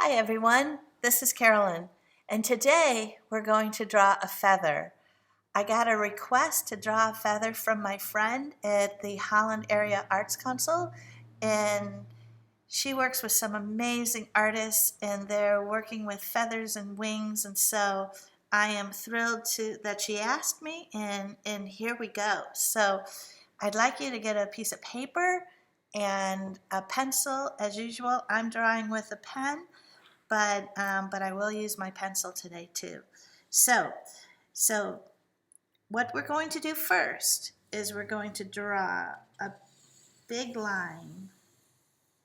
Hi everyone, this is Carolyn, and today we're going to draw a feather. I got a request to draw a feather from my friend at the Holland Area Arts Council, and she works with some amazing artists, and they're working with feathers and wings, and so I am thrilled that she asked me, and here we go. So I'd like you to get a piece of paper and a pencil. As usual, I'm drawing with a pen, but I will use my pencil today too. So what we're going to do first is we're going to draw a big line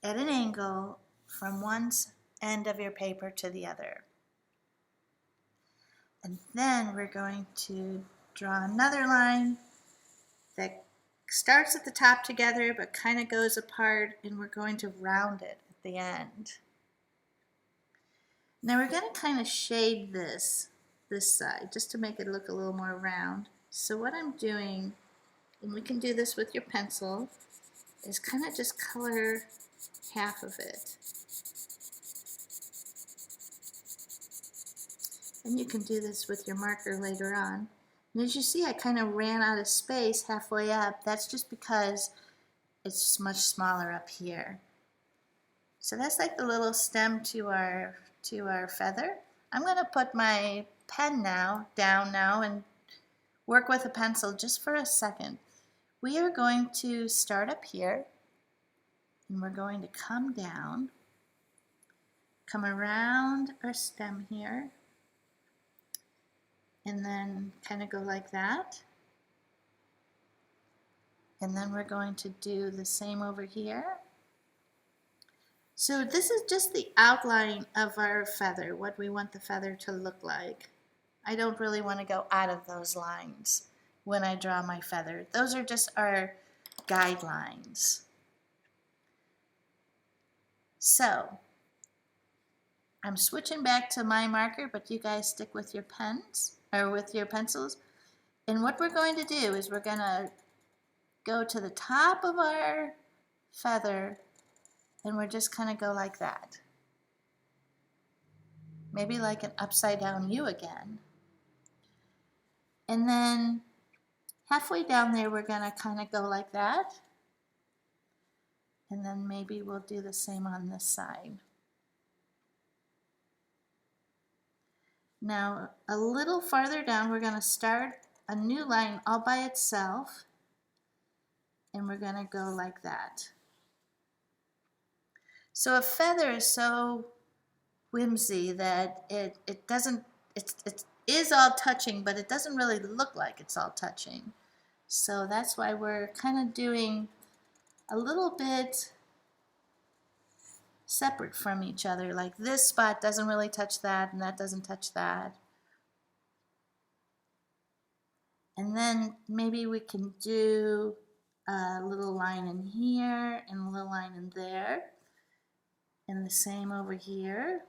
at an angle from one end of your paper to the other. And then we're going to draw another line that starts at the top together but kind of goes apart, and we're going to round it at the end. Now we're going to kind of shade this side just to make it look a little more round. So what I'm doing, and we can do this with your pencil, is kind of just color half of it. And you can do this with your marker later on. And as you see, I kind of ran out of space halfway up. That's just because it's much smaller up here. So that's like the little stem to our feather. I'm going to put my pen down now and work with a pencil just for a second. We are going to start up here, and we're going to come down, come around our stem here, and then kind of go like that. And then we're going to do the same over here. So this is just the outline of our feather, what we want the feather to look like. I don't really want to go out of those lines when I draw my feather. Those are just our guidelines. So I'm switching back to my marker, but you guys stick with your pens or with your pencils. And what we're going to do is we're going to go to the top of our feather, and we're just kind of go like that. Maybe like an upside down U again. And then halfway down there, we're going to kind of go like that. And then maybe we'll do the same on this side. Now, a little farther down, we're going to start a new line all by itself. And we're going to go like that. So a feather is so whimsy that it is all touching, but it doesn't really look like it's all touching. So that's why we're kind of doing a little bit separate from each other. Like this spot doesn't really touch that, and that doesn't touch that. And then maybe we can do a little line in here and a little line in there. And the same over here.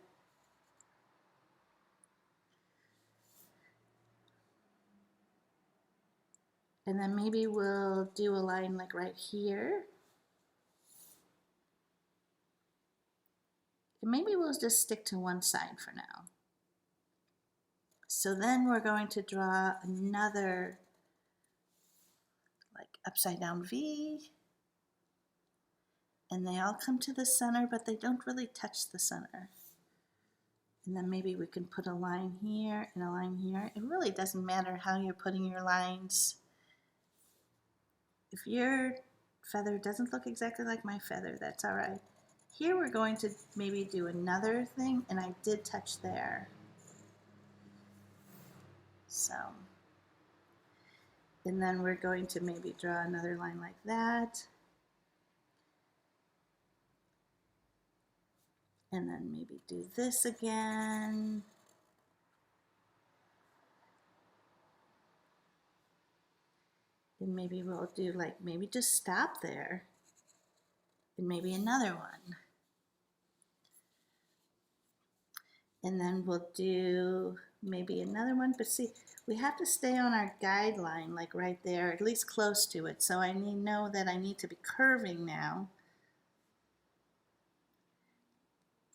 And then maybe we'll do a line like right here. And maybe we'll just stick to one side for now. So then we're going to draw another like upside down V. And they all come to the center, but they don't really touch the center. And then maybe we can put a line here and a line here. It really doesn't matter how you're putting your lines. If your feather doesn't look exactly like my feather, that's all right. Here we're going to maybe do another thing, and I did touch there. So, and then we're going to maybe draw another line like that. And then maybe do this again. And maybe we'll do like, maybe just stop there. And maybe another one. And then we'll do maybe another one. But see, we have to stay on our guideline, like right there, at least close to it. So I know that I need to be curving now.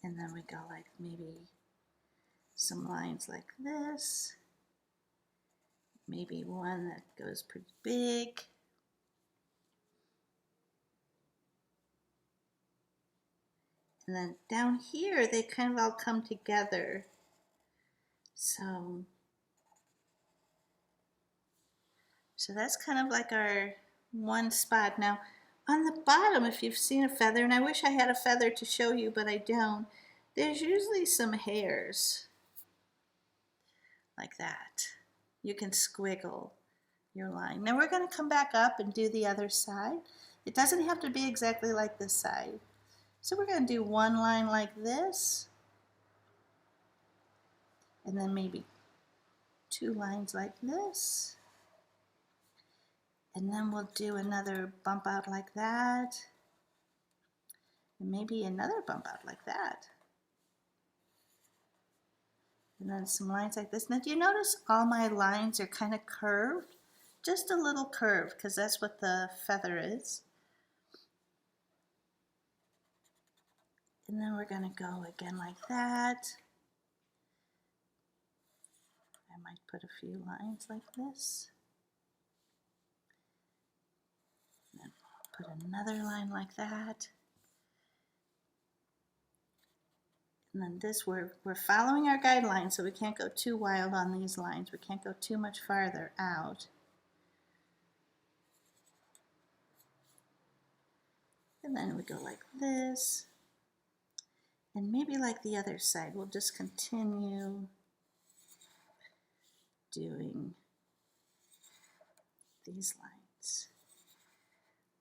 And then we go like maybe some lines like this. Maybe one that goes pretty big. And then down here, they kind of all come together. So that's kind of like our one spot. Now, on the bottom, if you've seen a feather, and I wish I had a feather to show you, but I don't, there's usually some hairs like that. You can squiggle your line. Now we're going to come back up and do the other side. It doesn't have to be exactly like this side. So we're going to do one line like this, and then maybe two lines like this. And then we'll do another bump out like that, and maybe another bump out like that. And then some lines like this. Now do you notice all my lines are kind of curved? Just a little curve, because that's what the feather is. And then we're going to go again like that. I might put a few lines like this. And then put another line like that. And then this, we're following our guidelines, so we can't go too wild on these lines. We can't go too much farther out. And then we go like this. And maybe like the other side, we'll just continue doing these lines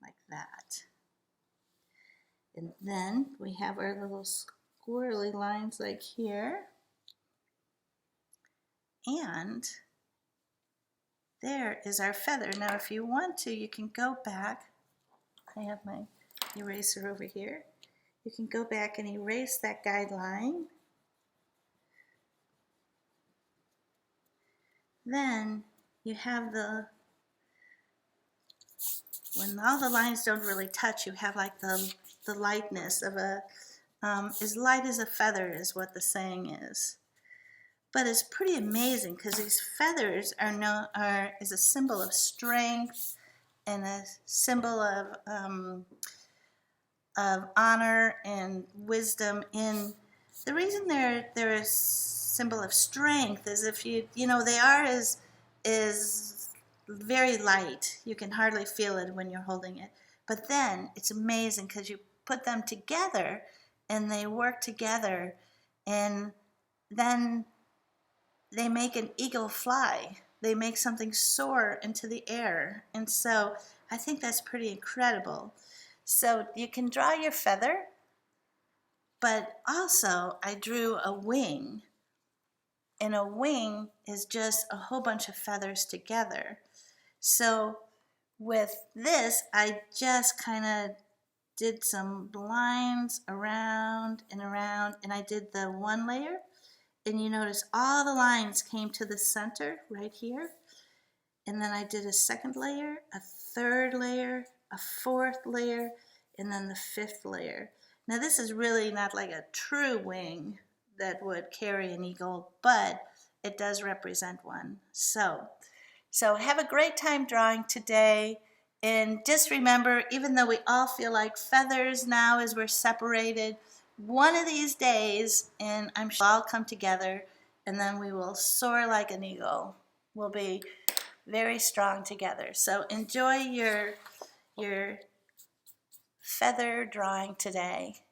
like that. And then we have our little squirrely lines like here. And there is our feather. Now if you want to, you can go back. I have my eraser over here. You can go back and erase that guideline. Then you have when all the lines don't really touch, you have like the lightness of as light as a feather is what the saying is. But it's pretty amazing because these feathers is a symbol of strength and a symbol of honor and wisdom. In the reason they're a symbol of strength is if they are is very light. You can hardly feel it when you're holding it. But then it's amazing because you put them together and they work together, and then they make an eagle fly. They make something soar into the air. And so I think that's pretty incredible. So you can draw your feather, but also I drew a wing. And a wing is just a whole bunch of feathers together. So with this, I just kind of did some lines around and around, and I did the one layer. And you notice all the lines came to the center right here. And then I did a second layer, a third layer, a fourth layer, and then the fifth layer. Now this is really not like a true wing that would carry an eagle, but it does represent one. So have a great time drawing today. And just remember, even though we all feel like feathers now as we're separated, one of these days, and I'm sure we'll all come together, and then we will soar like an eagle. We'll be very strong together. So enjoy your feather drawing today.